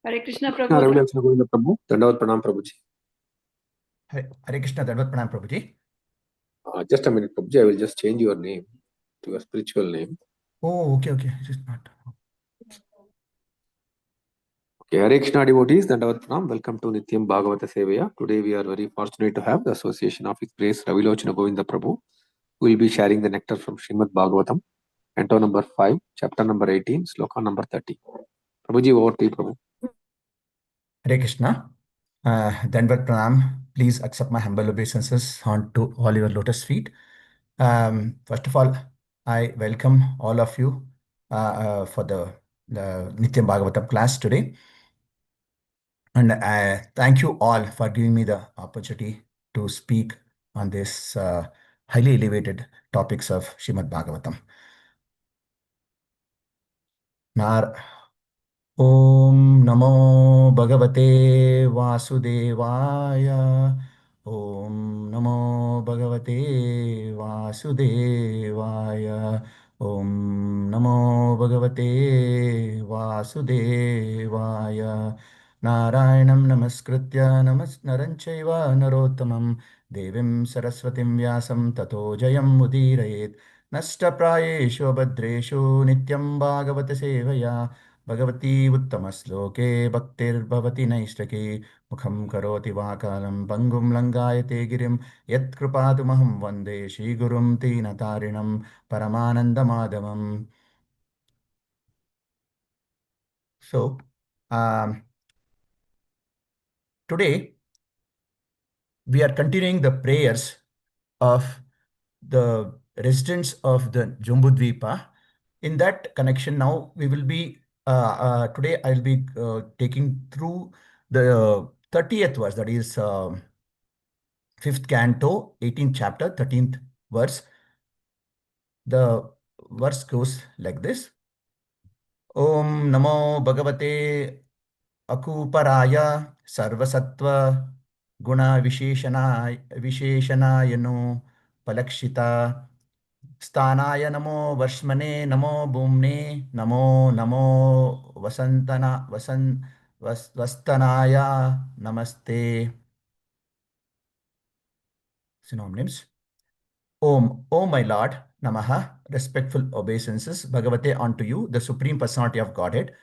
Hare Krishna Prabhu. Ravilochana Govinda Prabhu. Dandavat Pranam Prabhuji. Hare Krishna, Dandavat Pranam Prabhuji. Just a minute, Prabhuji. I will just change your name to your spiritual name. Oh, okay. Just not. Okay, Hare Krishna devotees, Dandavat Pranam. Welcome to Nityam Bhagavata Sevaya. Today we are very fortunate to have the association of His Grace Ravilochana Govinda Prabhu, who will be sharing the nectar from Srimad Bhagavatam, Canto number 5, chapter number 18, sloka number 30. Prabhuji, over to you, Prabhu. Hare Krishna. Dandavat Pranam. Please accept my humble obeisances onto all your lotus feet. First of all, I welcome all of you for the Nityam Bhagavatam class today. And I thank you all for giving me the opportunity to speak on this highly elevated topics of Srimad Bhagavatam. Om Namo Bhagavate Vasudevaya. Om Namo Bhagavate Vasudevaya. Om Namo Bhagavate Vasudevaya. Narayanam Namaskritya Naranchaiva Narottamam Devim Saraswatim Vyasam Tato Jayam Udirayet Nashtaprayeshu Bhadreshu Nityam Bhagavata Sevaya Bhagavati Uttamasloke Bhaktirbhavati Naistake Mukham Karoti Vakalam Bangum Langayate Girim Yat Kripatumaham Vande Shri Gurum Tinatarinam Paramananda Madhavam. So, today we are continuing the prayers of the residents of the Jambudvipa. In that connection, now we will be today I'll be taking through the 30th verse, that is 5th canto, 18th chapter, 13th verse. The verse goes like this. Om Namo Bhagavate Akuparaya Sarvasatva Guna Visheshanayano Palakshita Sthanaya Namo Varshmane Namo Bhumne Namo Vastanaya Namaste. Synonyms. O my Lord, Namaha, respectful obeisances, Bhagavate unto you, the Supreme Personality of Godhead,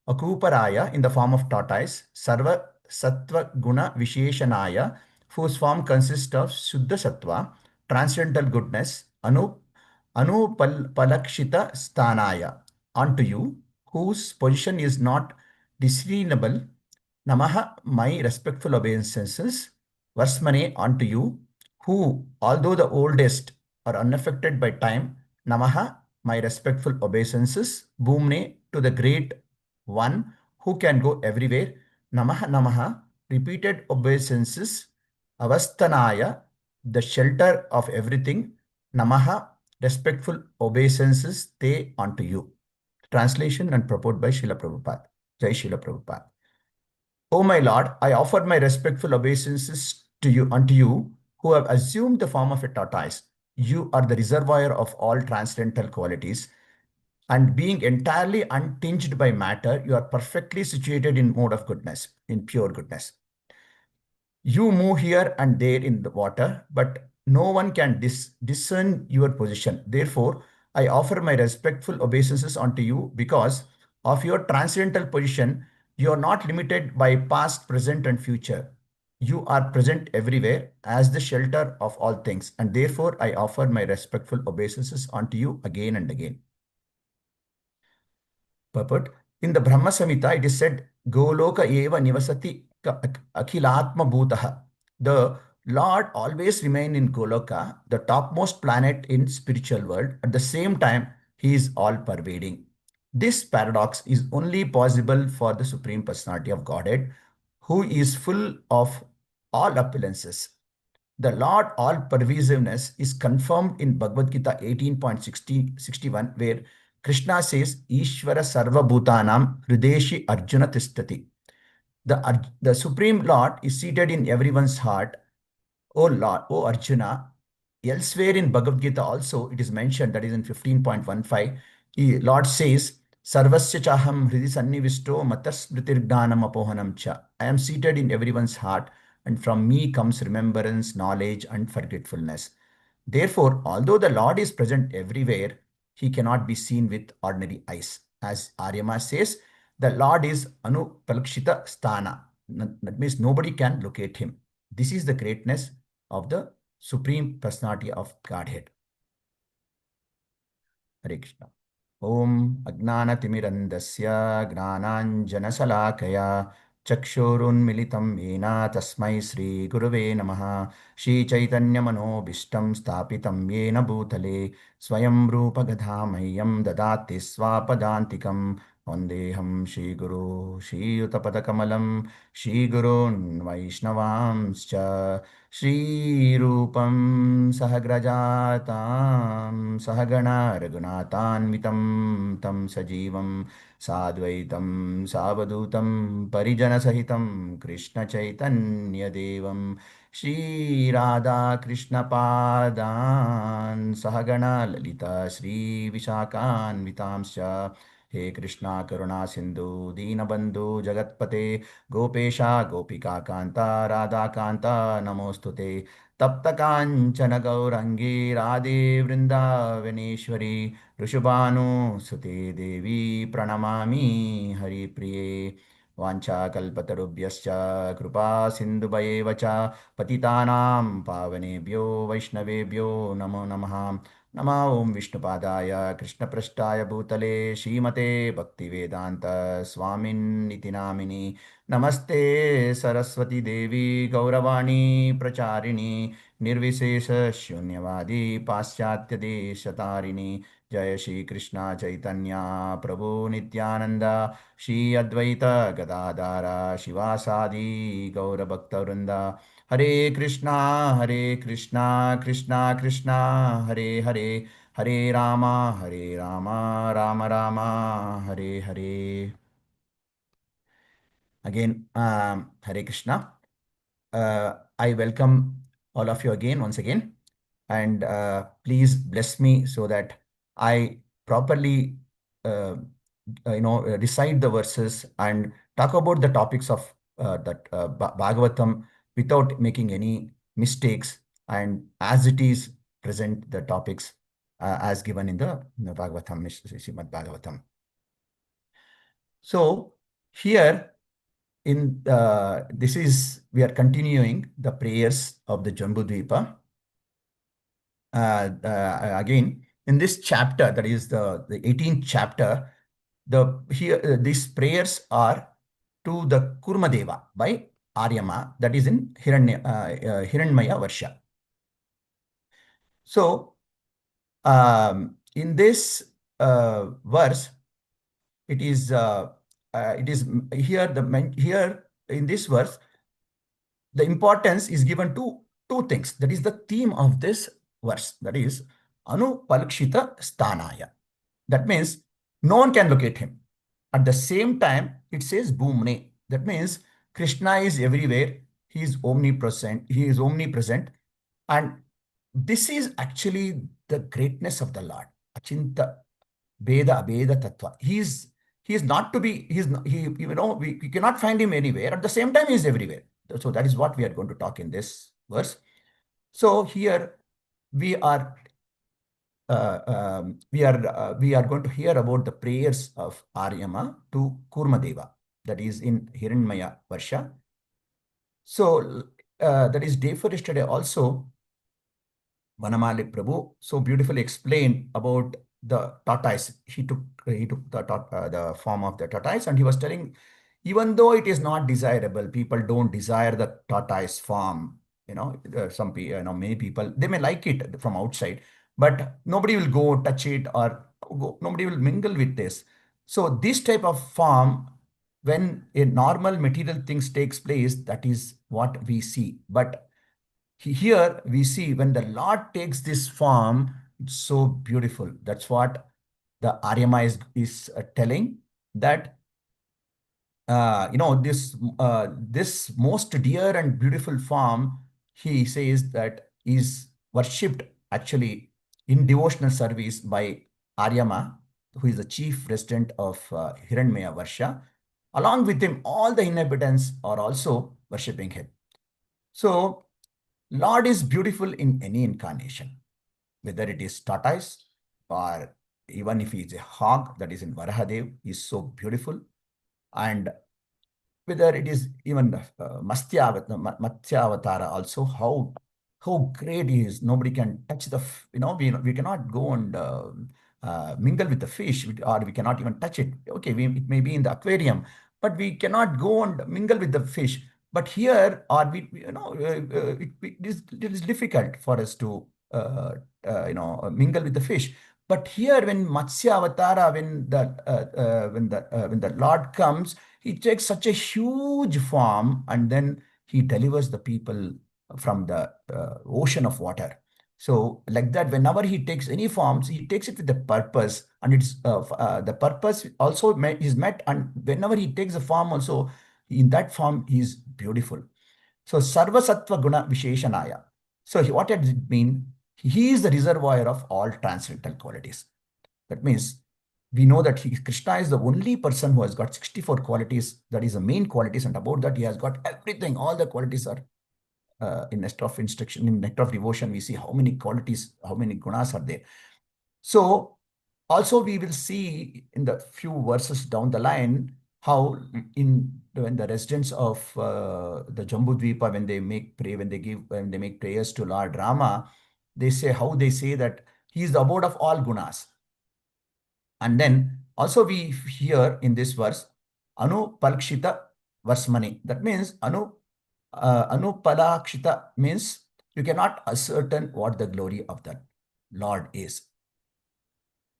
Akuparaya in the form of tortoise, Sarva Sattva Guna Visheshanaya, whose form consists of Shuddha Sattva, transcendental goodness, Palakshita Sthanaya, unto you, whose position is not discernible, Namaha, my respectful obeisances, Varsmane unto you, who, although the oldest, are unaffected by time, Namaha, my respectful obeisances, Bhumne, to the great one who can go everywhere, Namaha, repeated obeisances, Avasthanaya, the shelter of everything, Namaha, respectful obeisances, they unto you. Translation and purport by Srila Prabhupada. Jai Srila Prabhupada. O my Lord, I offer my respectful obeisances to you unto you, who have assumed the form of a tortoise. You are the reservoir of all transcendental qualities, and being entirely untinged by matter, you are perfectly situated in mode of goodness, in pure goodness. You move here and there in the water, but no one can discern your position. Therefore, I offer my respectful obeisances unto you because of your transcendental position. You are not limited by past, present, and future. You are present everywhere as the shelter of all things, and therefore I offer my respectful obeisances unto you again and again. Purport. In the Brahma Samhita, it is said, Goloka eva nivasati akhilatma bhutaha. The Lord always remain in Goloka, the topmost planet in spiritual world. At the same time, he is all pervading. This paradox is only possible for the Supreme Personality of Godhead, who is full of all opulences. The Lord all pervasiveness is confirmed in Bhagavad Gita 18.61, where Krishna says, Ishvara Sarva Bhutanam Hrideshi Arjuna Tishtati. The Supreme Lord is seated in everyone's heart. O Lord, O Arjuna. Elsewhere in Bhagavad Gita also it is mentioned, that is in 15.15, Lord says, Sarvasya chaham hridi sannivisto matasmritirgnanam apohanam cha. I am seated in everyone's heart, and from me comes remembrance, knowledge, and forgetfulness. Therefore, although the Lord is present everywhere, he cannot be seen with ordinary eyes. As Aryama says, the Lord is Anupalakshita Sthana. That means nobody can locate him. This is the greatness of the Supreme Personality of Godhead. Hare Krishna. ॐ अज्ञानतिमिरन्दस्य ज्ञानाञ्जनशलाकया चक्षुरुन्मिलितं येन तस्मै श्रीगुरुवे नमः श्रीचैतन्यमनोभीष्टं स्थापितं येन भूतले स्वयं रूपगधामह्यं ददाति स्वापदान्तिकं वन्देऽहं श्रीगुरो श्रीयुतपदकमलं श्रीगुरोन् वैष्णवांश्च श्रीरूपं सहग्रजातां सहगणा रघुनाथान्वितं तं सजीवं साद्वैतं सावधूतं परिजनसहितं कृष्णचैतन्यदेवं श्रीराधाकृष्णपादान् सहगणा ललिता श्रीविशाखान्वितांश्च हे कृष्णा करुणा सिन्धु दीनबन्धु जगत्पते गोपेशा गोपिका कान्ता राधा कान्ता नमोऽस्तुते तप्तकाञ्चन गौरङ्गी राधे वृन्दावनेश्वरी ऋषभानुसुते देवी प्रणमामि हरिप्रिये वाञ्छाकल्पतरुभ्यश्च कृपा सिन्धुभयेव च पतितानां पावनेभ्यो वैष्णवेभ्यो नमो नमः नमः ॐ विष्णुपादाय कृष्णपृष्ठाय भूतले श्रीमते भक्तिवेदान्त स्वामिन्निति नामिनि नमस्ते सरस्वती देवी गौरवाणी प्रचारिणी निर्विशेष शून्यवादी पाश्चात्यदेशतारिणी जय श्री कृष्ण चैतन्य प्रभु नित्यानंद श्री अद्वैत गदाधर शिवासादि गौरभक्तवृंद हरे Krishna Krishna Krishna Hare Hare Hare Ram Ram Ram Hare Hare. Again, Hare Krishna. I welcome all of you again, once again, and please bless me so that I properly, recite the verses and talk about the topics of that Bhagavatam without making any mistakes, and as it is present the topics as given in the Bhagavatam, Srimad Bhagavatam. So here in we are continuing the prayers of the Jambudvipa. Again, in this chapter, that is the 18th chapter, these prayers are to the Kurmadeva by Aryama, that is in Hiranmaya Varsha. So, in this verse, it is here in this verse, the importance is given to two things. That is the theme of this verse. That is Anupalakshita Sthanaya. That means no one can locate him. At the same time, it says Bhumne. That means Krishna is everywhere. He is omnipresent. He is omnipresent. And this is actually the greatness of the Lord. Achinta Veda Abeda Tattva. He is not to be, we cannot find him anywhere. At the same time, he is everywhere. So that is what we are going to talk in this verse. So here we are we are going to hear about the prayers of Aryama to Kurmadeva, that is in Hiranmaya Varsha. So that is day for yesterday also, Vanamali Prabhu so beautifully explained about the tortoise. He took the form of the tortoise, and he was telling, even though it is not desirable, people don't desire the tortoise form. Some people, many people, they may like it from outside, but nobody will go touch it, or nobody will mingle with this. So this type of form, when a normal material things takes place, that is what we see. But here we see when the Lord takes this form, it's so beautiful. That's what the Aryama is telling, that this most dear and beautiful form, he says that is worshipped actually in devotional service by Aryama. who is the chief resident of Hiranmaya Varsha. Along with him, all the inhabitants are also worshipping him. So, Lord is beautiful in any incarnation, whether it is tortoise or even if he is a hog, that is in Varahadev, he is so beautiful. And whether it is even Matsya Avatara also, how great he is. Nobody can touch we cannot go and mingle with the fish, or we cannot even touch it. Okay, it may be in the aquarium, but we cannot go and mingle with the fish. But here, or it is difficult for us to mingle with the fish. But here, when Matsya Avatara, when the Lord comes, he takes such a huge form and then he delivers the people from the ocean of water. So, like that, whenever he takes any forms, he takes it with the purpose, and the purpose also is met. And whenever he takes a form, also in that form, he is beautiful. So, Sarva Sattva Guna Visheshanaya. So, what does it mean? He is the reservoir of all transcendental qualities. That means we know that Krishna is the only person who has got 64 qualities. That is the main qualities. And about that, he has got everything. All the qualities are in Nectar of Instruction, in Nectar of Devotion. We see how many qualities, how many gunas are there. So also we will see in the few verses down the line how when the residents of the Jambudvipa, when they make prayers to Lord Rama, they say that he is the abode of all gunas. And then also we hear in this verse, Anu Palkshita Varsmani. That means Anu Palakshita means you cannot ascertain what the glory of that Lord is.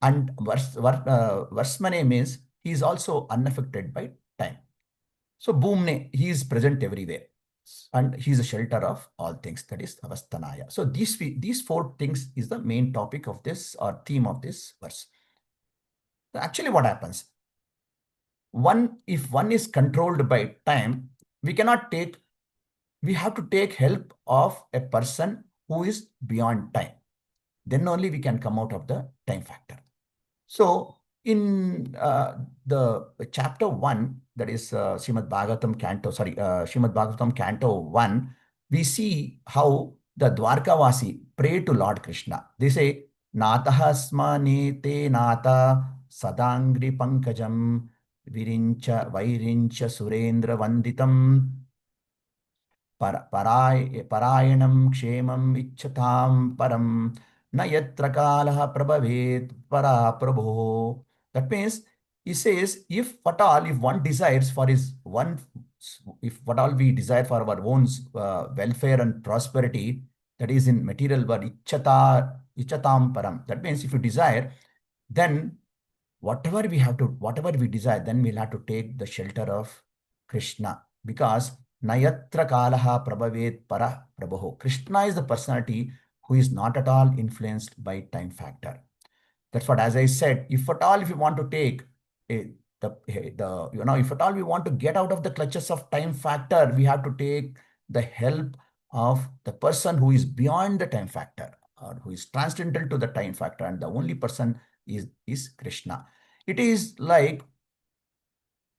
And Varsmane means he is also unaffected by time. So Bhumne, he is present everywhere. And he is a shelter of all things. That is Avasthanaya. So these four things is the main topic of this, or theme of this verse. Actually, what happens? If one is controlled by time, we have to take help of a person who is beyond time. Then only we can come out of the time factor. So in the chapter 1, that is Srimad Bhagavatam Canto 1, we see how the Dwarkavasi pray to Lord Krishna. They say, Natahasma nete nata sadangri pankajam virincha vairincha surendra vanditam parayanam kshemam ichchatam param na yatra kalaha prabhavet para prabho. That means he says, if one desires for if what all we desire for our own welfare and prosperity, that is in material world, ichchatam param. That means if you desire, then whatever we desire, then we'll have to take the shelter of Krishna, because Nayatra Kalaha Prabhavet Para Prabho. Krishna is the personality who is not at all influenced by time factor. That's what, as I said, if you want to take if at all we want to get out of the clutches of time factor, we have to take the help of the person who is beyond the time factor, or who is transcendental to the time factor, and the only person is Krishna. It is like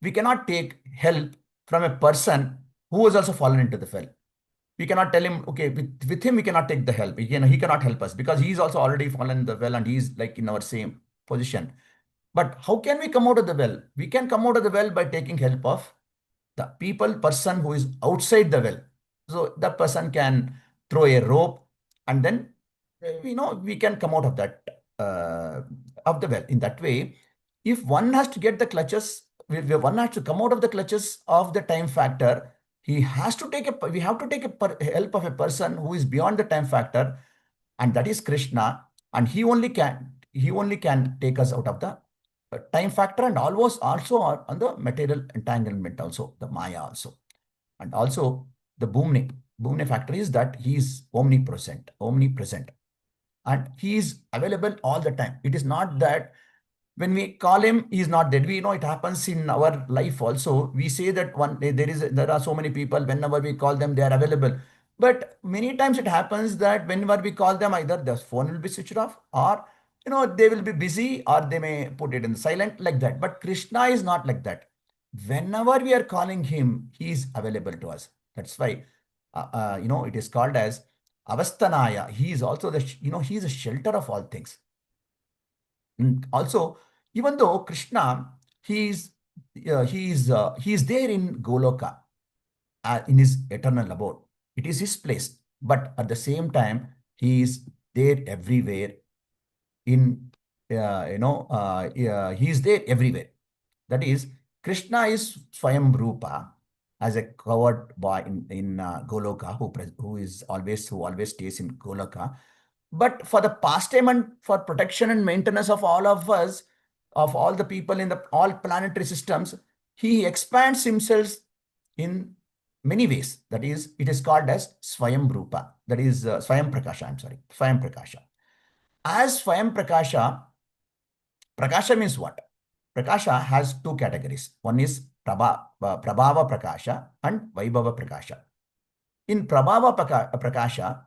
we cannot take help from a person who has also fallen into the well. We cannot tell him, okay, with him we cannot take the help. He cannot help us because he's also already fallen in the well and he's like in our same position. But how can we come out of the well? We can come out of the well by taking help of the person who is outside the well. So that person can throw a rope, and then we can come out of that of the well. In that way, if one has to get the clutches, if one has to come out of the clutches of the time factor, we have to take help of a person who is beyond the time factor, and that is Krishna, and he only can take us out of the time factor, and almost also on the material entanglement also, the Maya also. And also the Bhumne factor is that he is omnipresent, and he is available all the time. It is not that when we call him, he is not there. We know it happens in our life also. We say that there are so many people, whenever we call them, they are available. But many times it happens that whenever we call them, either the phone will be switched off, or they will be busy or they may put it in silent like that. But Krishna is not like that. Whenever we are calling him, he is available to us. That's why, it is called as Avasthanaya. He is also he is a shelter of all things. Also, even though Krishna, he is, he is there in Goloka, in his eternal abode. It is his place. But at the same time, he is there everywhere in, he is there everywhere. That is, Krishna is Swayam Rupa as a covered boy in Goloka, who always stays in Goloka. But for the pastime and for protection and maintenance of all of us, of all the people in the all planetary systems, he expands himself in many ways. That is, it is called as Swayam Rupa. That is Swayam Prakasha. I'm sorry, Swayam Prakasha. As Swayam Prakasha, Prakasha means what? Prakasha has two categories. One is Prabhava Prakasha and Vaibhava Prakasha. In Prabhava Prakasha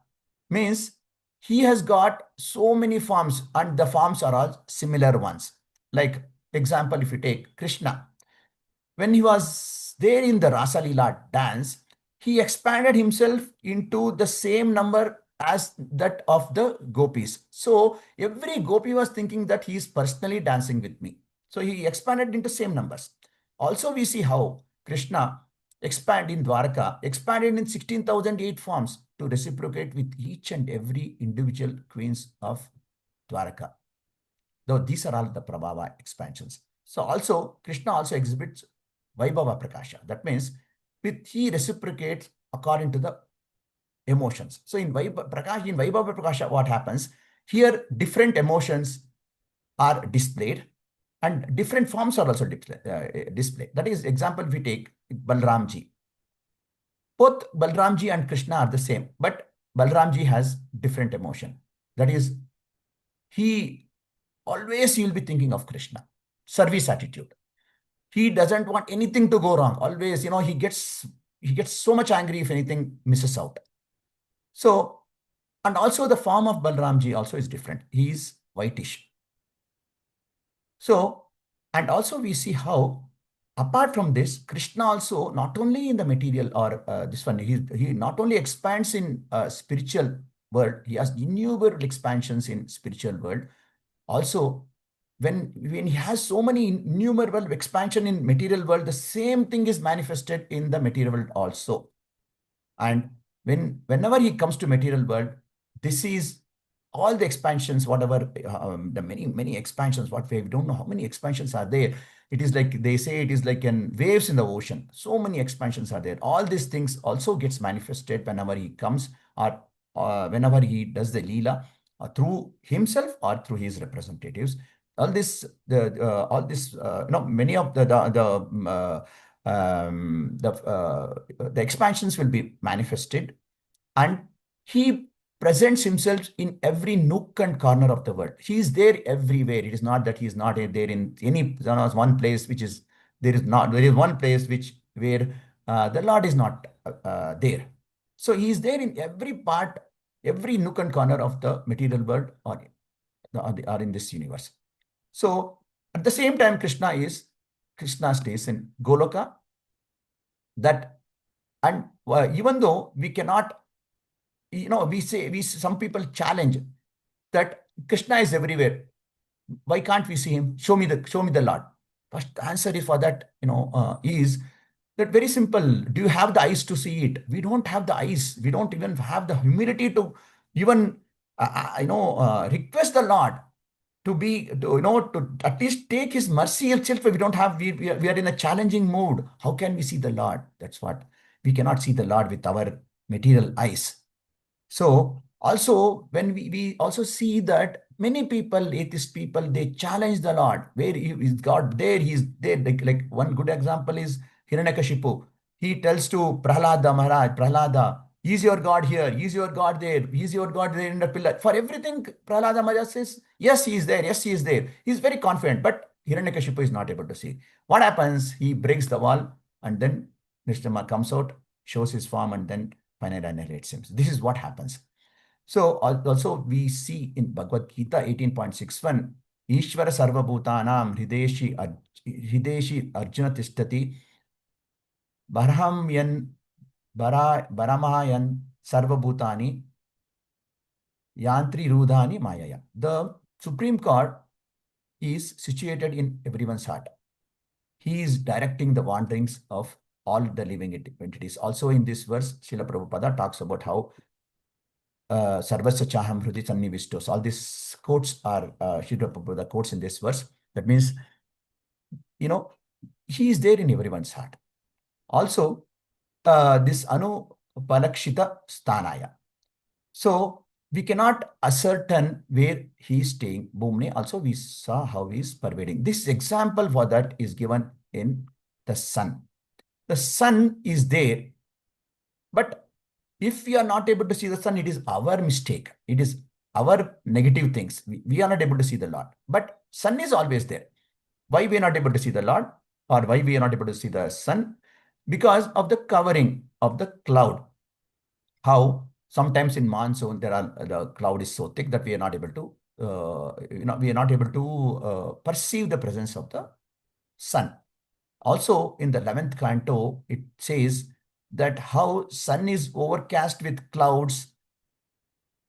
means he has got so many forms and the forms are all similar ones. Like example, if you take Krishna, when he was there in the Rasa Leela dance, he expanded himself into the same number as that of the gopis. So every gopi was thinking that he is personally dancing with me. So he expanded into same numbers. Also, we see how Krishna expanded in Dwaraka, expanded in 16,008 forms to reciprocate with each and every individual queens of Dwaraka. Though these are all the Prabhava expansions. So also, Krishna also exhibits Vaibhava Prakasha. That means he reciprocates according to the emotions. So in Vaibhava Prakasha, what happens? Here, different emotions are displayed and different forms are also displayed. That is, example, we take Balramji. Both Balramji and Krishna are the same, but Balramji has different emotion. That is, always he will be thinking of Krishna. Service attitude. He doesn't want anything to go wrong. Always, he gets so much angry if anything misses out. So, and also the form of Balramji also is different. He is whitish. So, and also we see how, apart from this, Krishna also not only in the material or this one, he not only expands in spiritual world, he has innumerable expansions in spiritual world. Also, when he has so many innumerable expansion in material world, the same thing is manifested in the material world also. And whenever he comes to material world, this is all the expansions, whatever the many expansions, what we don't know how many expansions are there. It is like they say, it is like in waves in the ocean. So many expansions are there. All these things also gets manifested whenever he comes or whenever he does the Leela through himself or through his representatives. All this, many of the expansions will be manifested, and he presents himself in every nook and corner of the world. He is there everywhere. It is not that he is not there in any one place, which is there is not. There is one place where the Lord is not there. So he is there in every part, every nook and corner of the material world or in this universe. So at the same time, Krishna stays in Goloka. That, and even though we cannot, some people challenge that Krishna is everywhere. Why can't we see him? Show me the Lord. First answer is for that, is that very simple. Do you have the eyes to see it? We don't have the eyes. We don't even have the humility to even, request the Lord to at least take his mercy itself. We don't have, we are in a challenging mood. How can we see the Lord? That's what. We cannot see the Lord with our material eyes. So also, when we also see that many people, atheist people, they challenge the Lord. Where is God? There he is there. Like one good example is Hiranyakashipu. He tells to Prahlada Maharaj, Prahlada, is your God here? Is your God there? Is your God there in the pillar? For everything, Prahlada Maharaj says, yes, he is there. Yes, he is there. He's very confident, but Hiranyakashipu is not able to see. What happens? He breaks the wall, and then Nishtama comes out, shows his form, and then finally annihilates him. This is what happens. So also we see in Bhagavad Gita 18.61, Ishvara Sarva Bhutanam Hrideshi Arjuna Tishtati Barhamyan Baramayan Sarva Bhutani Yantri Rudhani Mayaya. The Supreme Court is situated in everyone's heart. He is directing the wanderings of all the living entities. Also in this verse, Srila Prabhupada talks about how Sarvasya Chaham Hrudi Sannivistos. All these quotes are Srila Prabhupada quotes in this verse. That means, he is there in everyone's heart. Also, this Anu Palakshita Sthanaya. So we cannot ascertain where he is staying. Bhumne, also we saw how he is pervading. This example for that is given in the sun. The sun is there, but if we are not able to see the sun, it is our mistake. It is our negative things. We are not able to see the Lord. But sun is always there. Why we are not able to see the Lord, or why we are not able to see the sun? Because of the covering of the cloud. How sometimes in monsoon the cloud is so thick that we are not able to perceive the presence of the sun. Also in the 11th canto it says that how sun is overcast with clouds,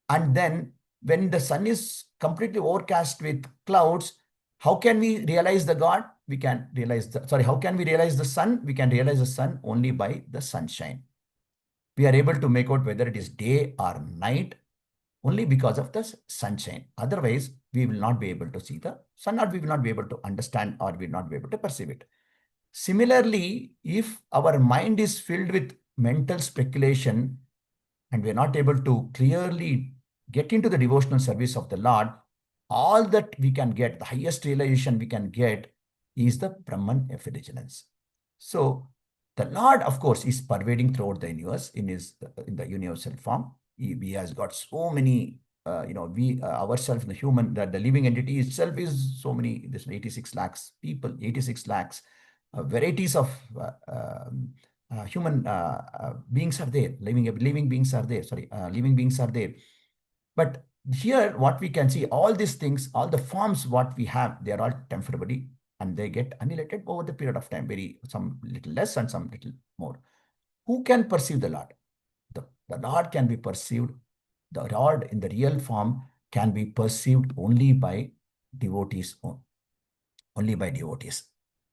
and then when the sun is completely overcast with clouds, how can we realize the God? We can realize how can we realize the sun? We can realize the sun only by the sunshine. We are able to make out whether it is day or night only because of the sunshine. Otherwise, we will not be able to see the sun, or we will not be able to understand, or we will not be able to perceive it. Similarly, if our mind is filled with mental speculation and we are not able to clearly get into the devotional service of the Lord, all that we can get, the highest realization we can get, is the Brahman effulgence. So the Lord, of course, is pervading throughout the universe in the universal form. He has got so many, we ourselves, the human, the living entity itself is so many, this 86 lakhs people, 86 lakhs varieties of human beings are there, living beings are there, living beings are there. But here what we can see, all these things, all the forms what we have, they are all temporary and they get annihilated over the period of time, some little less and some little more. Who can perceive the Lord? The Lord can be perceived, the Lord in the real form can be perceived only by devotees, only by devotees.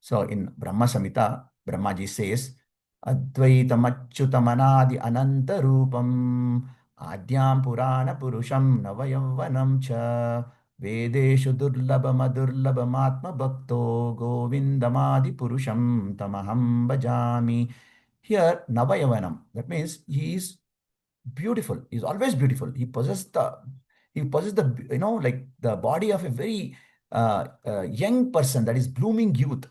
So in Brahma Samhita, Brahmaji says, Advaitam Achyutamanadi Ananta Rupam Adyam Purana Purusham Navayavanam Cha Vedeshu Durlabam Adurlabam Atma Bhakto Govindamadi Purusham Tamaham Bhajami. Here, Navayavanam, that means he is beautiful. He's always beautiful. He possesses the like the body of a very young person, that is blooming youth.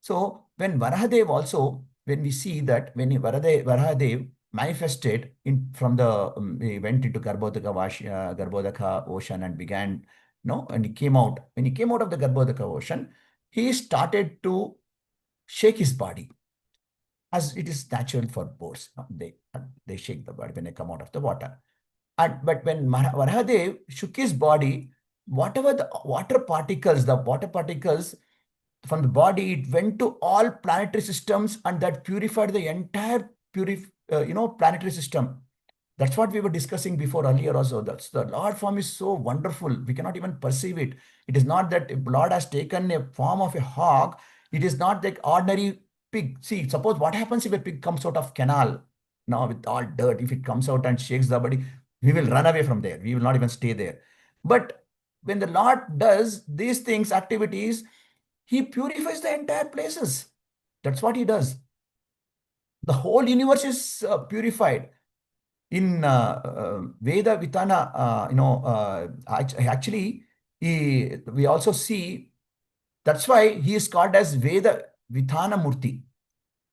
So when Varahadev also, when we see that when Varahadev manifested he went into Garbhodaka ocean and began, and he came out. When he came out of the Garbhodaka ocean, he started to shake his body, as it is natural for boats. They shake the body when they come out of the water. But when Varahadev shook his body, whatever the water particles from the body, it went to all planetary systems, and that purified the entire planetary system. That's what we were discussing before earlier also. That's the Lord form is so wonderful. We cannot even perceive it. It is not that Lord has taken a form of a hog. It is not like ordinary pig. See, suppose what happens if a pig comes out of canal now with all dirt, if it comes out and shakes the body, we will run away from there. We will not even stay there. But when the Lord does these things, activities, he purifies the entire places. That's what he does. The whole universe is purified. In Veda Vitana, actually, we also see, that's why he is called as Veda Vitana Murti.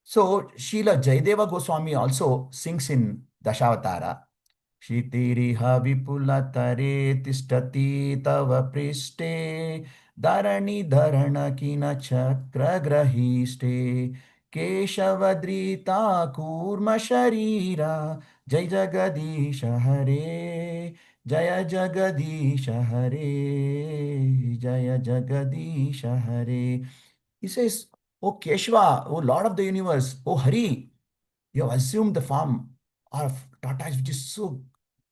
So Srila Jayadeva Goswami also sings in Dashavatara, Shitiriha Vipula Tare Tishtati Tava Priste Dharani Dharana Kina Chakra Grahiste Keshavadrita Kurma Sharira Jai Jagadisha Hare Jaya Jagadisha Hare, Jaya Jagadisha Hare. He says, "O Keshava, O Lord of the universe, O Hari, you have assumed the form of tortoise, which is so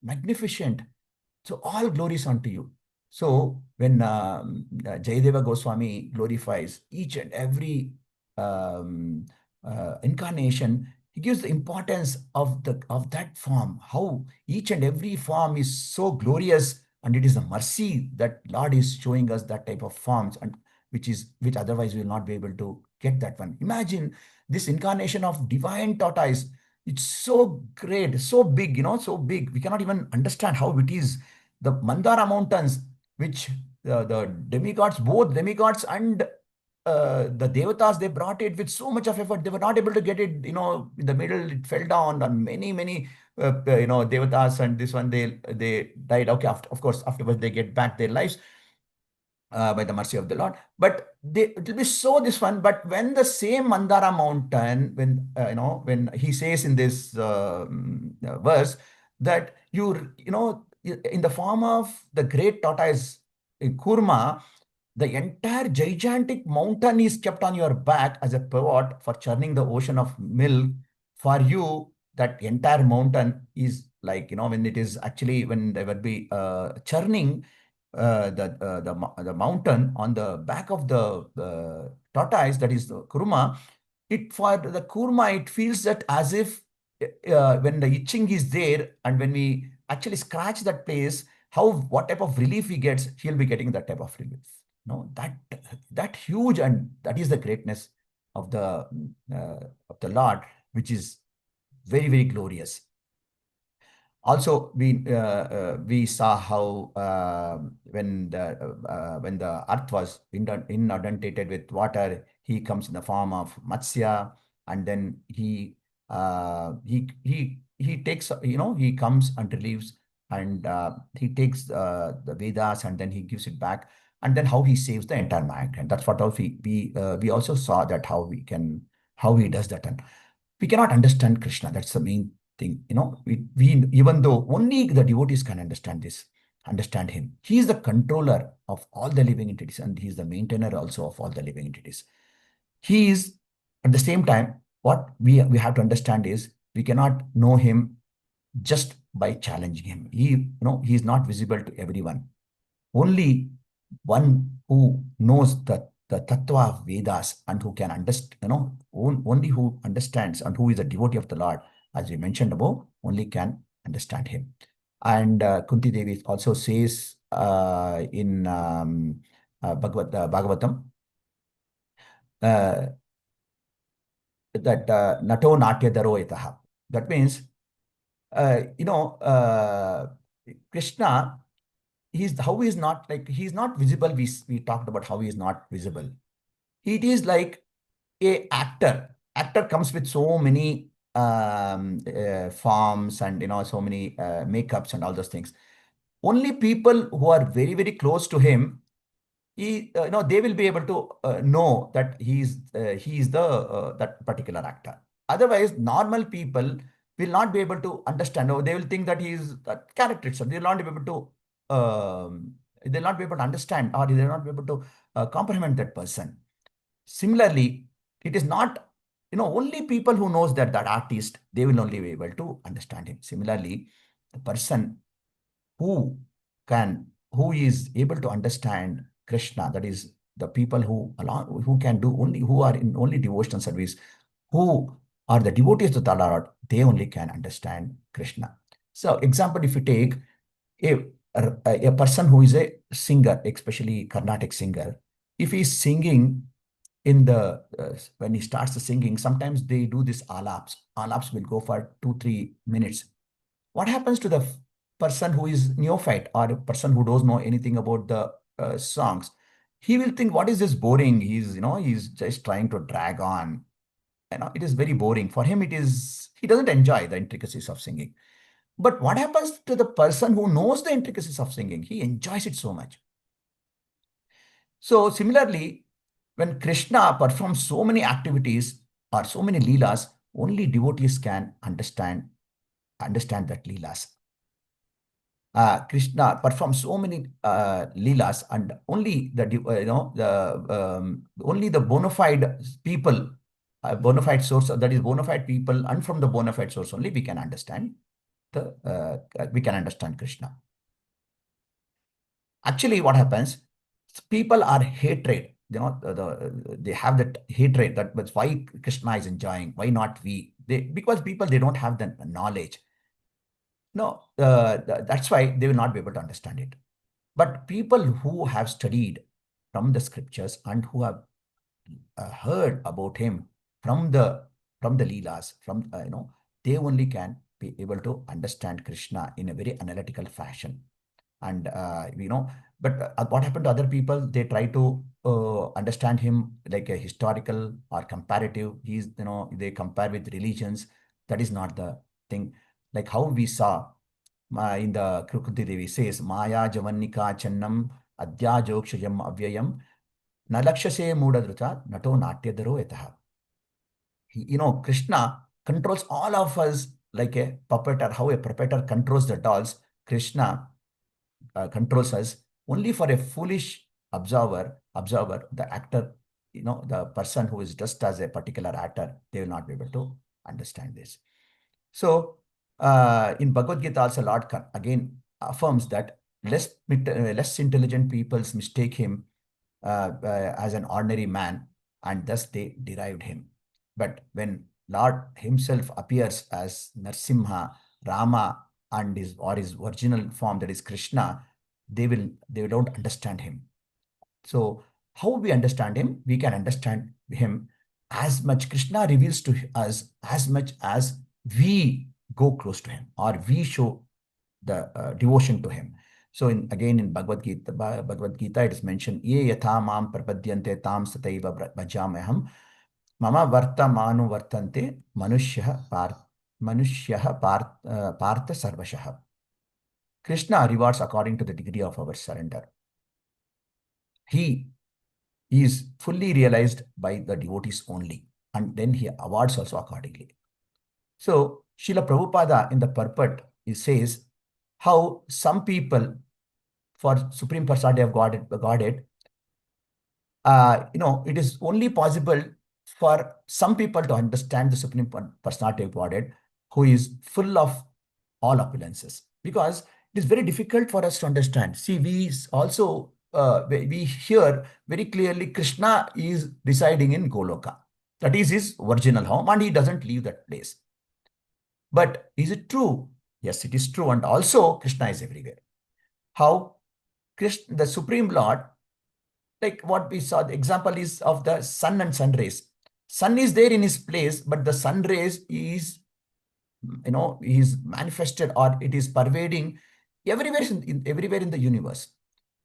magnificent. So all glories unto you." So when Jayadeva Goswami glorifies each and every um, incarnation, he gives the importance of that form. How each and every form is so glorious, and it is a mercy that Lord is showing us that type of forms, and which otherwise we will not be able to get that one. Imagine this incarnation of divine tortoise. It's so great, so big, so big. We cannot even understand how it is. The Mandara mountains, which the demigods, both demigods and the devatas, they brought it with so much of effort. They were not able to get it, in the middle. It fell down, and many, devatas and this one, they died. Okay, of course, afterwards they get back their lives by the mercy of the Lord. But it will be so this one. But when the same Mandara mountain, when he says in this verse that in the form of the great tortoise Kurma, the entire gigantic mountain is kept on your back as a pivot for churning the ocean of milk. For you, that entire mountain is like, when it is actually, when there will be churning the mountain on the back of the tortoise, that is the kurma. For the kurma, it feels that as if when the itching is there, and when we actually scratch that place, what type of relief he gets, he'll be getting that type of relief. No, that huge, and that is the greatness of the Lord, which is very, very glorious. Also, we saw how when the earth was inundated with water, he comes in the form of Matsya, and then he takes, he comes and relieves, and he takes the Vedas, and then he gives it back, and then how he saves the entire mankind. That's what else we also saw, that how he does that. And we cannot understand Krishna. That's the main thing. We even though only the devotees can understand him. He is the controller of all the living entities, and he is the maintainer also of all the living entities. He is, at the same time, what we have to understand is, we cannot know him just by challenging him. He is not visible to everyone. Only one who knows the tattva of Vedas, and who can understand, only who understands, and who is a devotee of the Lord, as we mentioned above, only can understand him. And Kunti Devi also says in Bhagavatam, uh, that nato natya daro etaha. That means, Krishna, he's not visible. We talked about how he is not visible. It is like a actor comes with so many forms, and so many makeups and all those things. Only people who are very, very close to him, they will be able to know that he is the that particular actor. Otherwise, normal people will not be able to understand, or they will think that he is that character itself. They will not be able to they'll not be able to understand, or they'll not be able to comprehend that person. Similarly, it is not, only people who knows that artist, they will only be able to understand him. Similarly, the person who who is able to understand Krishna, that is the people who can do only, who are in only devotional service, who are the devotees of the Lord, they only can understand Krishna. So, example, if you take a person who is a singer, especially Carnatic singer, if he is singing when he starts the singing, sometimes they do this alaps. Alaps will go for 2-3 minutes. What happens to the person who is neophyte, or a person who doesn't know anything about the songs? He will think, what is this boring? He's just trying to drag on. It is very boring. For him, he doesn't enjoy the intricacies of singing. But what happens to the person who knows the intricacies of singing? He enjoys it so much. So similarly, when Krishna performs so many activities or so many leelas, only devotees can understand that leelas. Krishna performs so many leelas, and only the only the bona fide people, bona fide source, that is bona fide people, and from the bona fide source only we can understand Krishna. Actually, what happens? People are hatred. They have that hatred. That's why Krishna is enjoying. Why not we? Because people, they don't have the knowledge. No, that's why they will not be able to understand it. But people who have studied from the scriptures and who have heard about him from the Leelas, they only can be able to understand Krishna in a very analytical fashion. And but what happened to other people? They try to understand him like a historical or comparative. They compare with religions. That is not the thing. Like how we saw in the Krukuti Devi says, Maya Javannika Channam Adya Jokshayam Avyayam Nalakshase Mudadruta Nato Natyadaro Etaha. Krishna controls all of us like a puppeteer. How a puppeteer controls the dolls, Krishna controls us. Only for a foolish observer, the actor, the person who is dressed as a particular actor, they will not be able to understand this. So, in Bhagavad Gita, also Lord again affirms that less intelligent peoples mistake him as an ordinary man, and thus they derived him. But when Lord himself appears as Narsimha, Rama, and his original form, that is Krishna, they don't understand him. So how we understand him? We can understand him as much Krishna reveals to us, as much as we go close to him or we show the devotion to him. So again in Bhagavad Gita, it is mentioned, Ye yatha mam prapadyante tam sataiva bhajamaham mama varta manu vartante manushya partha sarvashah. Krishna rewards according to the degree of our surrender. He is fully realized by the devotees only, and then he awards also accordingly. So Srila Prabhupada in the purport, he says how some people for Supreme Personality of Godhead, it is only possible for some people to understand the Supreme Personality of Godhead who is full of all opulences, because it is very difficult for us to understand. See, we also we hear very clearly Krishna is residing in Goloka. That is his original home, and he doesn't leave that place. But is it true? Yes, it is true. And also Krishna is everywhere. How Krishna, the Supreme Lord, like what we saw, the example is of the sun and sun rays. Sun is there in his place, but the sun rays is manifested, or it is pervading everywhere in the universe.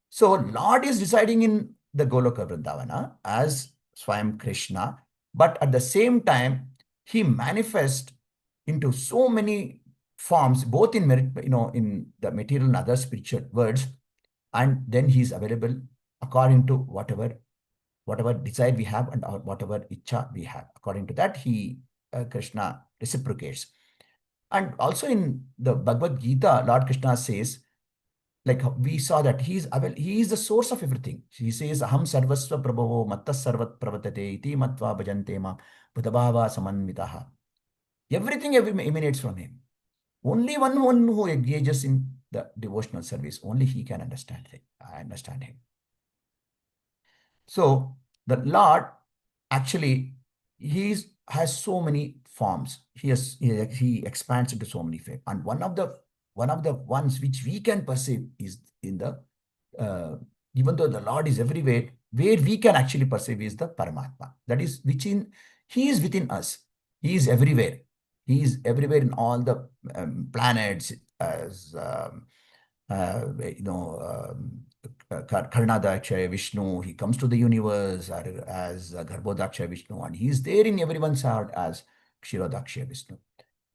So Lord is residing in the Goloka Vrindavana as Swayam Krishna, but at the same time, he manifests into so many forms, both in in the material and other spiritual worlds, and then he is available according to whatever desire we have and whatever icha we have. According to that, Krishna reciprocates. And also in the Bhagavad Gita, Lord Krishna says, like we saw that he is the source of everything. He says, Aham sarvasva prabhavo mattas sarvat pravatate iti matva bhajante ma budhabhava samanvitaha. Everything emanates from him. Only one who engages in the devotional service, only he can understand him. So the Lord actually has so many forms. He expands into so many forms, and one of the ones which we can perceive is in the even though the Lord is everywhere, where we can actually perceive is the Paramatma. That is he is within us. He is everywhere. He is everywhere in all the planets as Karnadaksha Vishnu. He comes to the universe as Garbhodaksha Vishnu, and he is there in everyone's heart as Kshirodaksha Vishnu.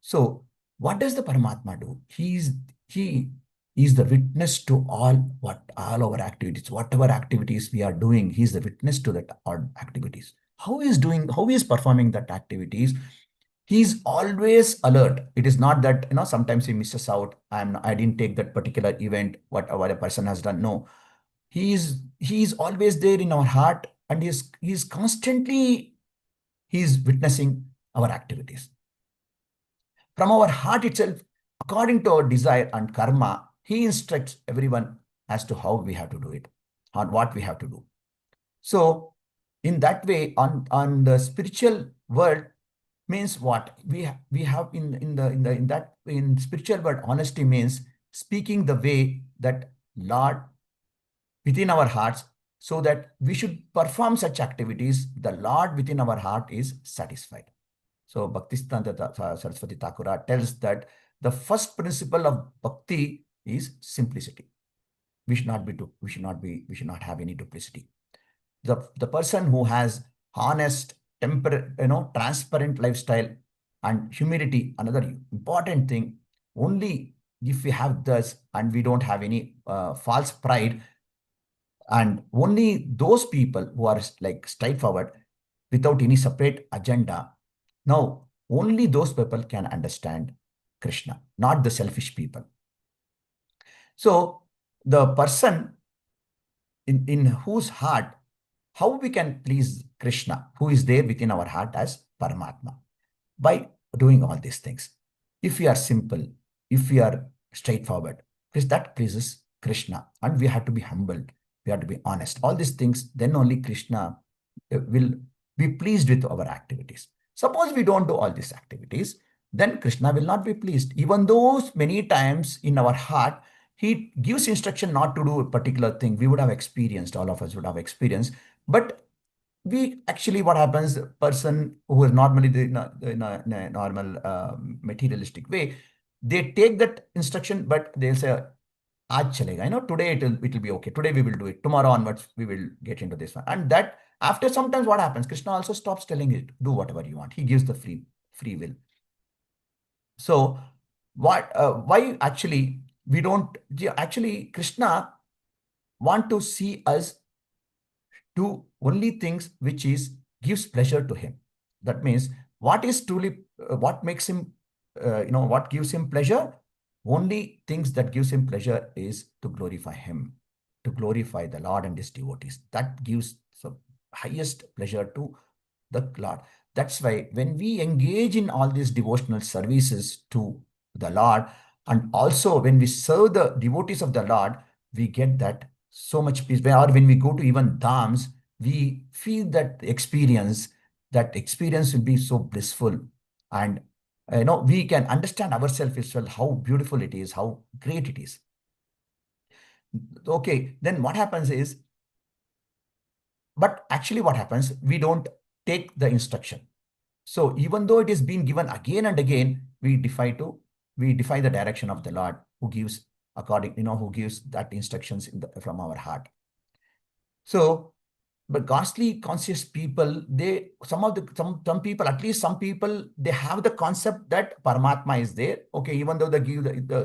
So what does the Paramatma do? He is the witness to all our activities. Whatever activities we are doing, he is the witness to that all activities. How he is performing that activities? He's always alert. It is not that, sometimes he misses out. I didn't take that particular event, what a person has done. No, he's always there in our heart, and he's constantly, he's witnessing our activities. From our heart itself, according to our desire and karma, he instructs everyone as to how we have to do it, on what we have to do. So, in that way, on the spiritual world, means what we have in spiritual world, honesty means speaking the way that Lord within our hearts, so that we should perform such activities the Lord within our heart is satisfied. So Bhaktisiddhanta Saraswati Thakura tells that the first principle of bhakti is simplicity. We should not have any duplicity. The person who has honest, transparent lifestyle and humility, another important thing. Only if we have this and we don't have any false pride, and only those people who are like straightforward without any separate agenda, now only those people can understand Krishna, not the selfish people. So the person in whose heart, how we can please Krishna, who is there within our heart as Paramatma, by doing all these things. If we are simple, if we are straightforward, because that pleases Krishna, and we have to be humble, we have to be honest. All these things, then only Krishna will be pleased with our activities. Suppose we don't do all these activities, then Krishna will not be pleased. Even though many times in our heart, he gives instruction not to do a particular thing. We would have experienced, all of us would have experienced. But we actually, what happens, the person who is normally in a normal materialistic way, they take that instruction, but they'll say, Aaj chalega. Today it will be okay. Today we will do it. Tomorrow onwards, we will get into this one. And that after sometimes what happens, Krishna also stops telling it, do whatever you want. He gives the free will. So why actually we don't, actually Krishna want to see us do only things which is gives pleasure to him. That means what is truly, what makes him, what gives him pleasure? Only things that gives him pleasure is to glorify him, to glorify the Lord and his devotees. That gives the highest pleasure to the Lord. That's why when we engage in all these devotional services to the Lord, and also when we serve the devotees of the Lord, we get that so much peace. Or when we go to even dhams, we feel that experience. That experience will be so blissful, and we can understand ourselves as well, how beautiful it is, how great it is. Okay, then what happens is, but actually what happens, we don't take the instruction. So even though it is being given again and again, we defy the direction of the Lord, who gives who gives that instructions from our heart. So, but ghastly conscious people, some people, at least some people, they have the concept that Paramatma is there. Okay, even though the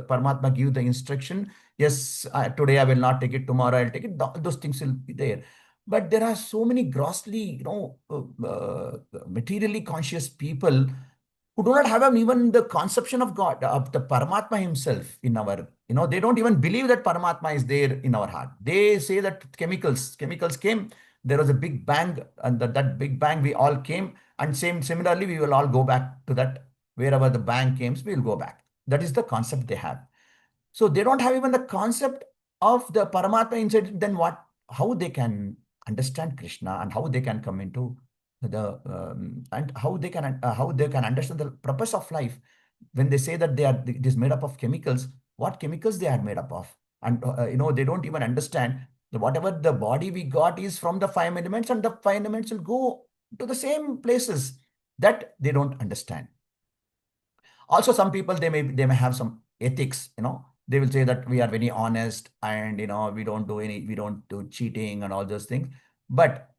Paramatma give the instruction, yes, today I will not take it, tomorrow I'll take it. Those things will be there. But there are so many grossly, materially conscious people who do not have even the conception of God, of the Paramatma himself in our, they don't even believe that Paramatma is there in our heart. They say that chemicals came, there was a big bang, and that big bang we all came, and similarly we will all go back to that, wherever the bang came, we will go back. That is the concept they have. So they don't have even the concept of the Paramatma inside. Then what? How they can understand Krishna, and how they can come into the and how they can understand the purpose of life, when they say that it is made up of chemicals. What chemicals they are made up of? And they don't even understand that whatever the body we got is from the five elements, and the five elements will go to the same places. That they don't understand. Also, some people, they may have some ethics. They will say that we are very honest, and we don't do cheating and all those things. But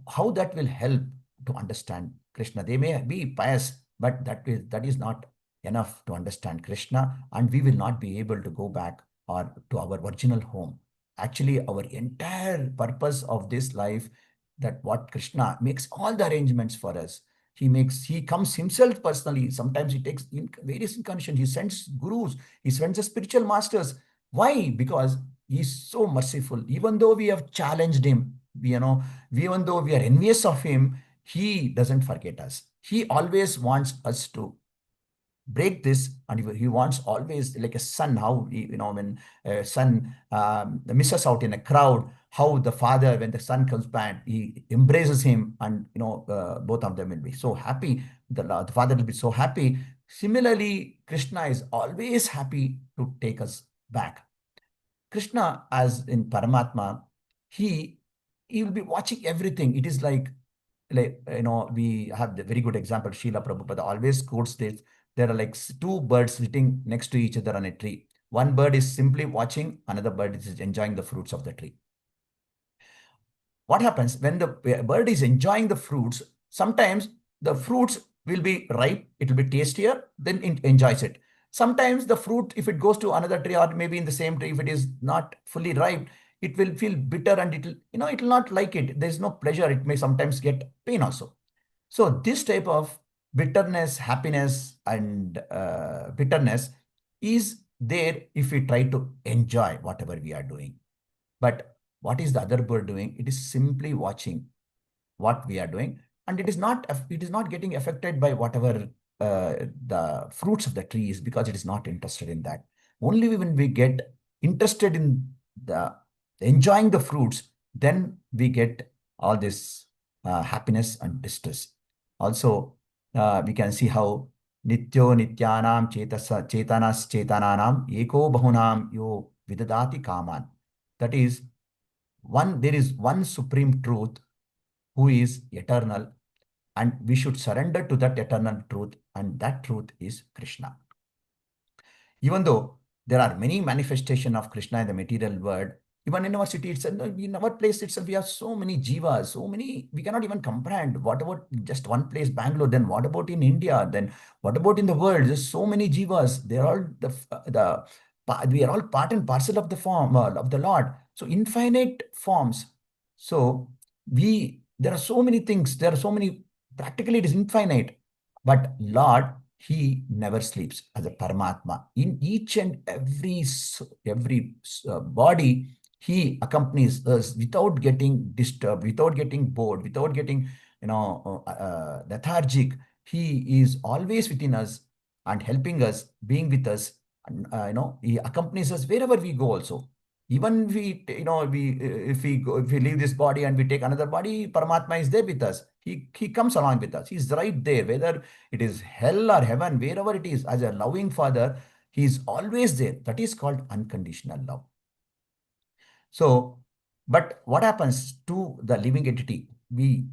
how that will help to understand Krishna? They may be pious, but that is not enough to understand Krishna, and we will not be able to go back or to our original home. Actually, our entire purpose of this life, that what Krishna makes all the arrangements for us. He comes himself personally. Sometimes he takes in various incarnations. He sends gurus. He sends the spiritual masters. Why? Because he's so merciful. Even though we have challenged him, even though we are envious of him, he doesn't forget us. He always wants us to break this, and he wants always, like a son, how when a son misses out in a crowd, how the father, when the son comes back, he embraces him, and both of them will be so happy. The father will be so happy. Similarly, Krishna is always happy to take us back. Krishna, as in Paramatma, he he will be watching everything. It is like we have the very good example. Srila Prabhupada always quotes this. There are like two birds sitting next to each other on a tree. One bird is simply watching, another bird is enjoying the fruits of the tree. What happens when the bird is enjoying the fruits? Sometimes the fruits will be ripe, it will be tastier, then it enjoys it. Sometimes the fruit, if it goes to another tree or maybe in the same tree, if it is not fully ripe, it will feel bitter and it will not like it. There's no pleasure. It may sometimes get pain also. So this type of bitterness, happiness, and bitterness is there if we try to enjoy whatever we are doing. But what is the other bird doing? It is simply watching what we are doing, and it is not getting affected by whatever the fruits of the tree is, because it is not interested in that. Only when we get interested in the enjoying the fruits, then we get all this happiness and distress. Also, we can see how nityo nityanam chetanas chetananam eko bahunam yo vidadati kaman. That is, there is one supreme truth who is eternal, and we should surrender to that eternal truth, and that truth is Krishna. Even though there are many manifestations of Krishna in the material world, even in our city itself, in our place itself, we have so many jivas, so many, we cannot even comprehend. What about just one place, Bangalore? Then what about in India? Then what about in the world? There's so many jivas. They're all we are all part and parcel of the form of the Lord. So infinite forms. So there are so many things. There are so many. Practically, it is infinite. But Lord, he never sleeps as a Paramatma. In each and every body, he accompanies us without getting disturbed, without getting bored, without getting lethargic. He is always within us and helping us, being with us. And, he accompanies us wherever we go also. Even we, if we leave this body and we take another body, Paramatma is there with us. He comes along with us. He's right there, whether it is hell or heaven, wherever it is. As a loving father, he is always there. That is called unconditional love. So, but what happens to the living entity? We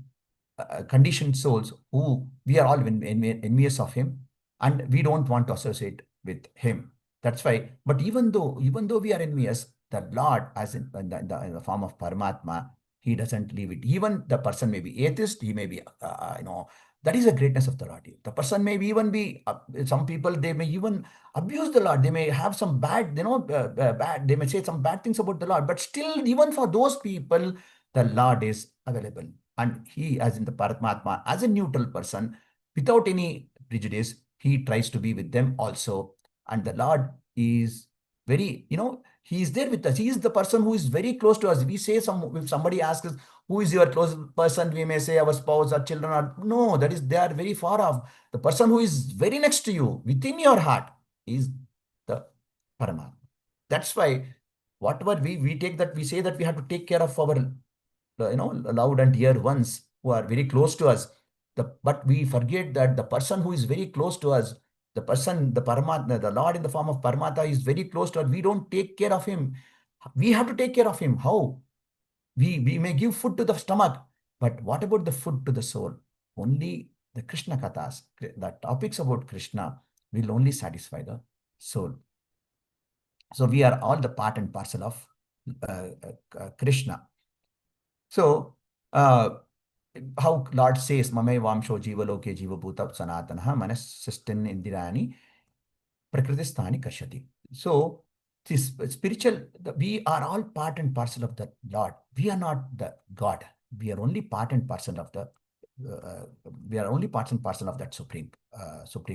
conditioned souls who we are all envious of him, and we don't want to associate with him. That's why. But even though we are envious, the Lord, as in the form of Paramatma, he doesn't leave it. Even the person may be atheist, he may be that is the greatness of the Lord. The person may even be some people, they may even abuse the Lord. They may have some bad, bad. They may say some bad things about the Lord, but still, even for those people, the Lord is available. And he, as in the Paramatma, as a neutral person, without any prejudice, he tries to be with them also. And the Lord is very, he is there with us. He is the person who is very close to us. We say if somebody asks us, who is your close person? We may say our spouse or children. No, they are very far off. The person who is very next to you, within your heart, is the Paramatma. That's why whatever we take, that we say that we have to take care of our loved and dear ones who are very close to us. But we forget that the person who is very close to us, the person, the Paramatma, the Lord in the form of Paramatma, is very close to us. We don't take care of him. We have to take care of him. How? We may give food to the stomach, but what about the food to the soul? Only the Krishna Kathas, the topics about Krishna, will only satisfy the soul. So we are all the part and parcel of Krishna. So, how Lord says, Mame Vamsho Jiva Loke Jiva Bhuta Sanatana Manasistin Indirani Prakristani Kashati. So, this spiritual, we are all part and parcel of the Lord. We are not the God. We are only part and parcel of the we are only parts and parcel of that Supreme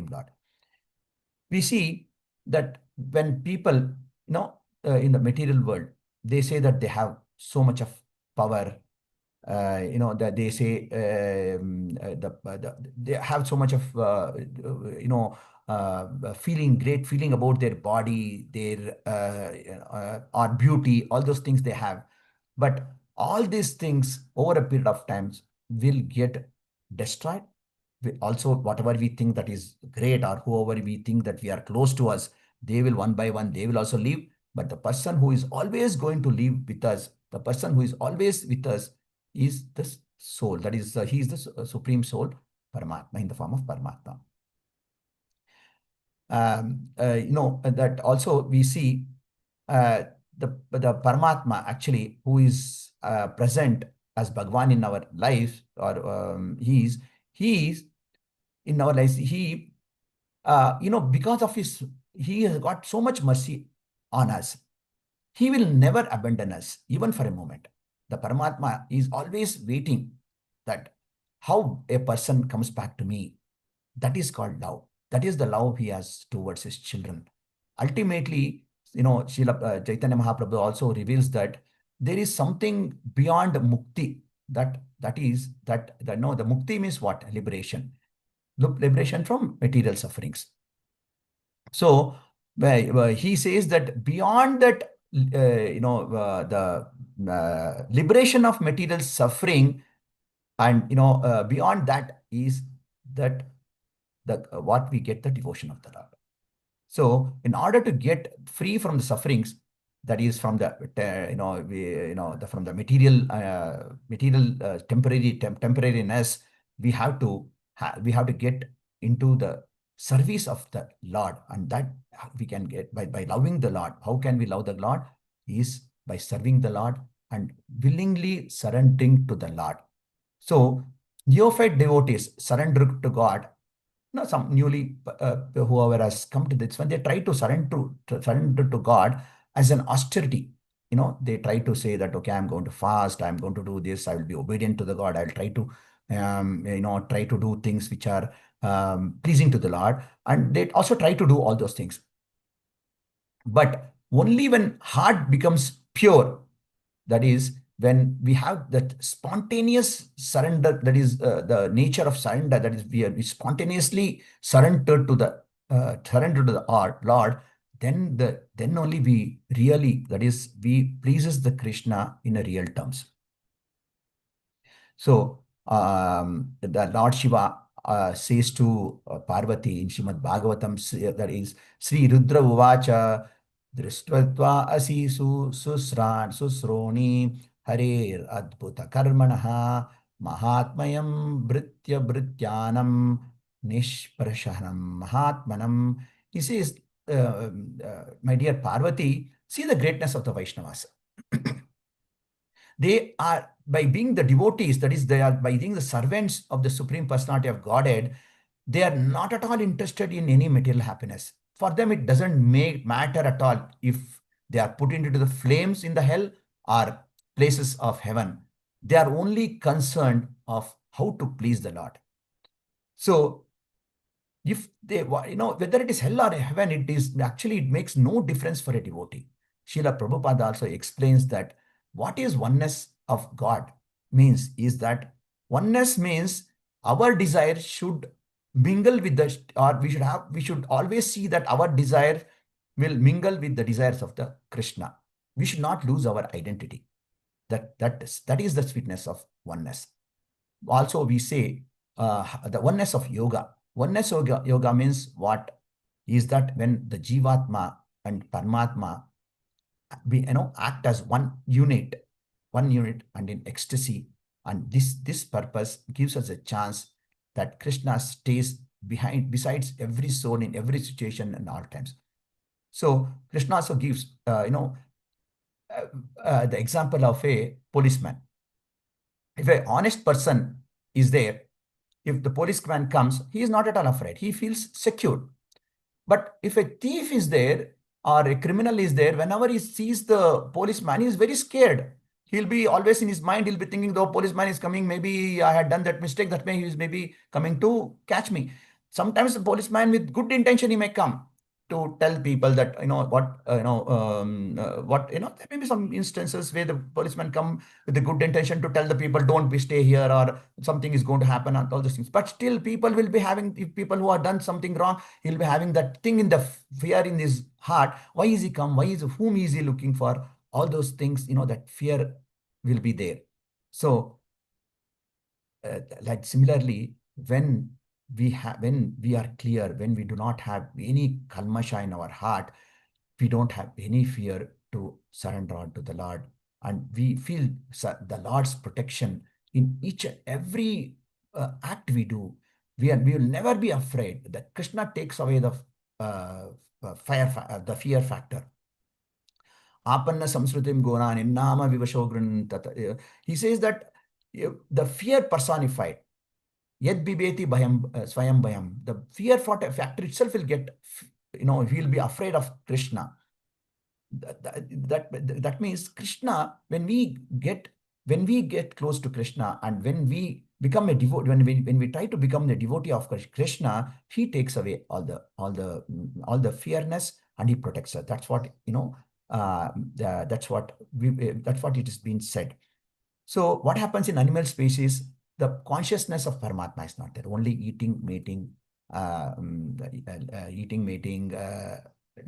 Lord. We see that when people, in the material world, they say that they have so much of power, that they say they have so much of, great feeling about their body, their or beauty, all those things they have. But all these things over a period of times will get destroyed. Also, whatever we think that is great, or whoever we think that we are close to us, they will one by one, they will also leave. But the person who is always going to live with us, the person who is always with us, is the soul. That is, he is the supreme soul, Paramatma, in the form of Paramatma. That also we see the Paramatma actually, who is present as Bhagwan in our life, or he is in our lives. Because of he has got so much mercy on us. He will never abandon us, even for a moment. The Paramatma is always waiting that how a person comes back to me. That is called love. That is the love he has towards his children. Ultimately, Srila Chaitanya Mahaprabhu also reveals that there is something beyond mukti. The mukti means what? Liberation. Liberation from material sufferings. So he says that beyond that, the liberation of material suffering, and beyond that is that what we get, the devotion of the Lord. So in order to get free from the sufferings, that is from the from the material temporariness, we have to get into the service of the Lord, and that we can get by loving the Lord. How can we love the Lord? Is by serving the Lord and willingly surrendering to the Lord. So neophyte devotees surrender to God. Some newly whoever has come to this one, they try to surrender to God as an austerity. They try to say that, okay, I'm going to fast, I'm going to do this, I will be obedient to the God, I'll try to try to do things which are pleasing to the Lord, and they also try to do all those things. But only when heart becomes pure, that is, when we have that spontaneous surrender, that is the nature of surrender, that is, we spontaneously surrender to the Lord, then only we really, that is, we pleases the Krishna in a real terms. So the Lord Shiva says to Parvati in Srimad Bhagavatam, that is, Sri Rudra Uvacha Drishtvatva Asisu Susroni Harer Adbhuta Karmanaha Mahatmayam Britya Brityanam Nishprashanam Mahatmanam. He says, my dear Parvati, see the greatness of the Vaishnavas. They are, by being the devotees, that is, they are by being the servants of the Supreme Personality of Godhead, they are not at all interested in any material happiness. For them, it doesn't matter at all if they are put into the flames in the hell or places of heaven. They are only concerned of how to please the Lord. So if they, whether it is hell or heaven, it makes no difference for a devotee. Srila Prabhupada also explains that what is oneness of God means is that oneness means our desire should mingle with we should always see that our desire will mingle with the desires of the Krishna. We should not lose our identity. That is the sweetness of oneness. Also, we say the oneness of yoga. Oneness yoga means what? Is that when the Jivatma and Paramatma act as one unit and in ecstasy. And this purpose gives us a chance that Krishna stays besides every soul in every situation and all times. So Krishna also gives, the example of a policeman. If an honest person is there, if the policeman comes, he is not at all afraid. He feels secure. But if a thief is there or a criminal is there, whenever he sees the policeman, he is very scared. He'll be always in his mind, he'll be thinking, though policeman is coming, maybe I had done that mistake, that way he is maybe coming to catch me. Sometimes the policeman with good intention, he may come to tell people that, there may be some instances where the policeman come with a good intention to tell the people, don't be stay here, or something is going to happen, and all those things. But still people will be having, if people who have done something wrong, he'll be having that thing in the fear in his heart. Why is he come? Whom is he looking for? All those things, that fear will be there. So like similarly, when we are clear, when we do not have any kalmasha in our heart, we don't have any fear to surrender unto the Lord, and we feel the Lord's protection in each and every act we do. We will never be afraid that Krishna takes away the the fear factor. Apanna samsrutim gona ninnama vivashogran tata. He says that the fear personified, yet bibeti bhayam swayam bhayam. The fear factor itself will get, he'll be afraid of Krishna. That means Krishna, when we get close to Krishna, and when we become a devotee, when we try to become the devotee of Krishna, he takes away all the fearness, and he protects us. That's what that's what it has been said. So what happens in animal species? The consciousness of Paramatma is not there. Only eating, mating,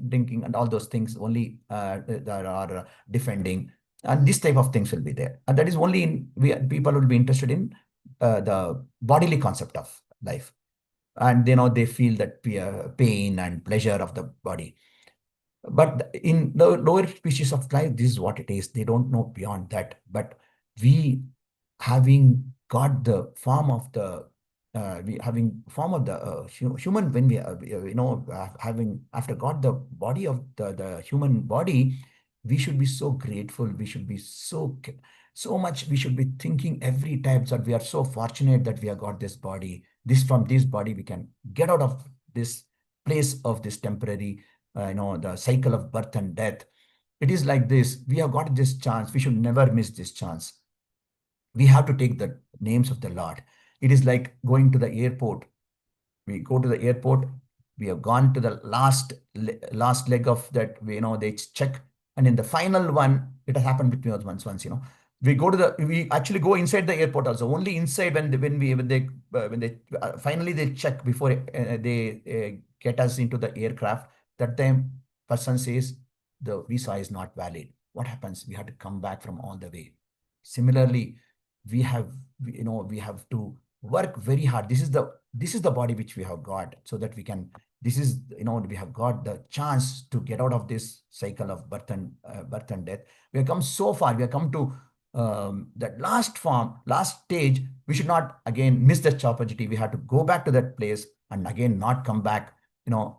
drinking, and all those things only that are defending, and this type of things will be there. And that is only people will be interested in the bodily concept of life, and they feel that pain and pleasure of the body. But in the lower species of life, this is what it is. They don't know beyond that. But we, having got the form of the human, when we having after got the body of the human body, we should be so grateful. We should be so much. We should be thinking every time that we are so fortunate that we have got this body. From this body we can get out of this place of this temporary the cycle of birth and death. It is like this. We have got this chance. We should never miss this chance. We have to take the names of the Lord. It is like going to the airport. We go to the airport. We have gone to the last leg of that. They check, and in the final one, it has happened with me once. We actually go inside the airport also. Only inside when they finally they check before they get us into the aircraft. That time, person says the visa is not valid. What happens? We have to come back from all the way. Similarly, we have to work very hard. This is the body which we have got, so that we can. We have got the chance to get out of this cycle of birth and death. We have come so far. We have come to that last stage. We should not again miss that opportunity. We have to go back to that place and again not come back.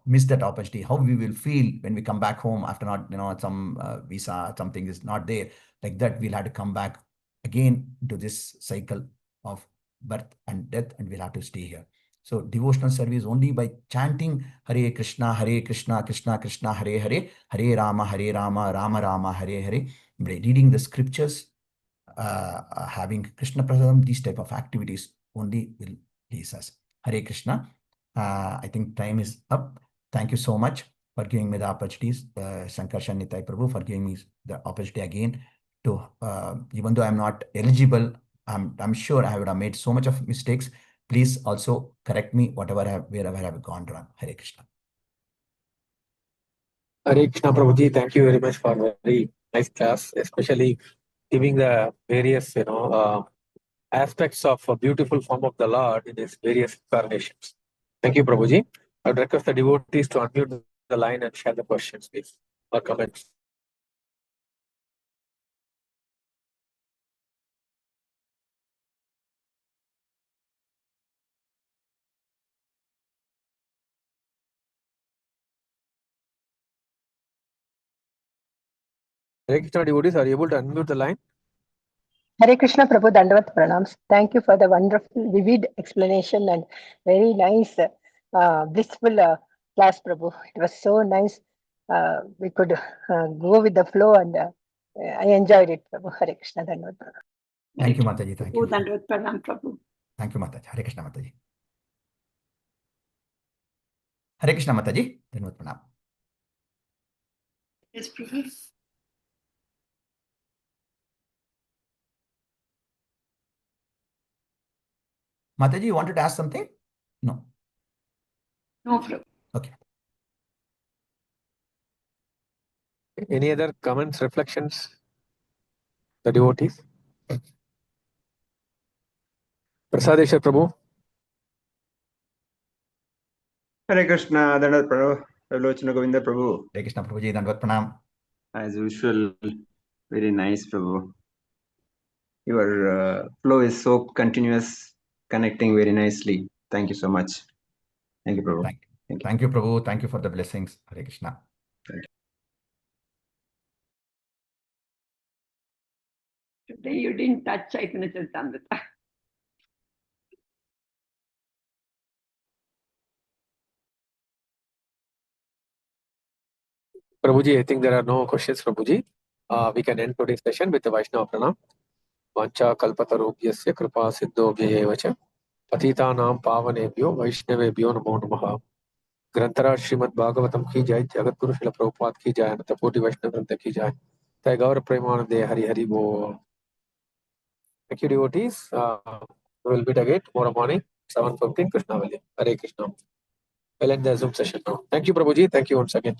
Miss that opportunity. How we will feel when we come back home after not some visa, something is not there. Like that, we'll have to come back again to this cycle of birth and death, and we'll have to stay here. So devotional service only by chanting Hare Krishna, Krishna Krishna, Hare Hare, Hare Rama, Rama Rama, Hare Hare. By reading the scriptures, having Krishna Prasadam, these type of activities only will please us. Hare Krishna. I think time is up. Thank you so much for giving me the opportunities, Sankarshan Nitai Prabhu, for giving me the opportunity again to, even though I'm not eligible, I'm sure I would have made so much of mistakes. Please also correct me wherever I have gone wrong. Hare Krishna. Hare Krishna Prabhuji, thank you very much for very nice class, especially giving the various aspects of a beautiful form of the Lord in its various incarnations. Thank you, Prabhuji. I would request the devotees to unmute the line and share the questions, please, or comments. Hare Krishna devotees, are you able to unmute the line? Hare Krishna Prabhu, Dandavat Pranams. Thank you for the wonderful, vivid explanation and very nice, blissful class, Prabhu. It was so nice. We could go with the flow and I enjoyed it, Prabhu. Hare Krishna. Dhanavad Pranam. Thank you, Mataji. Thank you. Dhanavad Pranam, Prabhu. Thank you, Mataji. Hare Krishna, Mataji. Hare Krishna, Mataji. Dhanavad Pranam. Yes, Prabhu. Mataji, you wanted to ask something? No. No, Prabhu. Okay. Any other comments, reflections? The devotees? Prasadeshwar Prabhu. Hare Krishna, Dhanavad Prabhu, Ravilochana Govinda Prabhu. Hare Krishna, Prabhuji. Dhanavad Pranam. As usual, very nice, Prabhu. Your flow is so continuous, connecting very nicely. Thank you so much. Thank you, Prabhu. Thank you, Prabhu. Thank you for the blessings. Hare Krishna. Today you didn't touch Chaitanya Charitamrita. Prabhuji, I think there are no questions, Prabhuji. We can end today's session with the Vaishnava Pranam. Vancha kalpatarubhyasya kripa siddhobhya cha patitanam pavanebhyo vaishnavebhyo namo namaha. ग्रंथराज Shrimad Bhagavatam की जय, जगत गुरु शिल प्रभुपाद की जय, अनंत कोटि वैष्णव वृंद की जय, जय गौर प्रेमानंदे हरि हरि बोल. Thank you, devotees. We will meet again tomorrow morning, 7:15 Krishnavali. Hare Krishna. We'll end the Zoom session now. Thank you, Prabhuji. Thank you once again.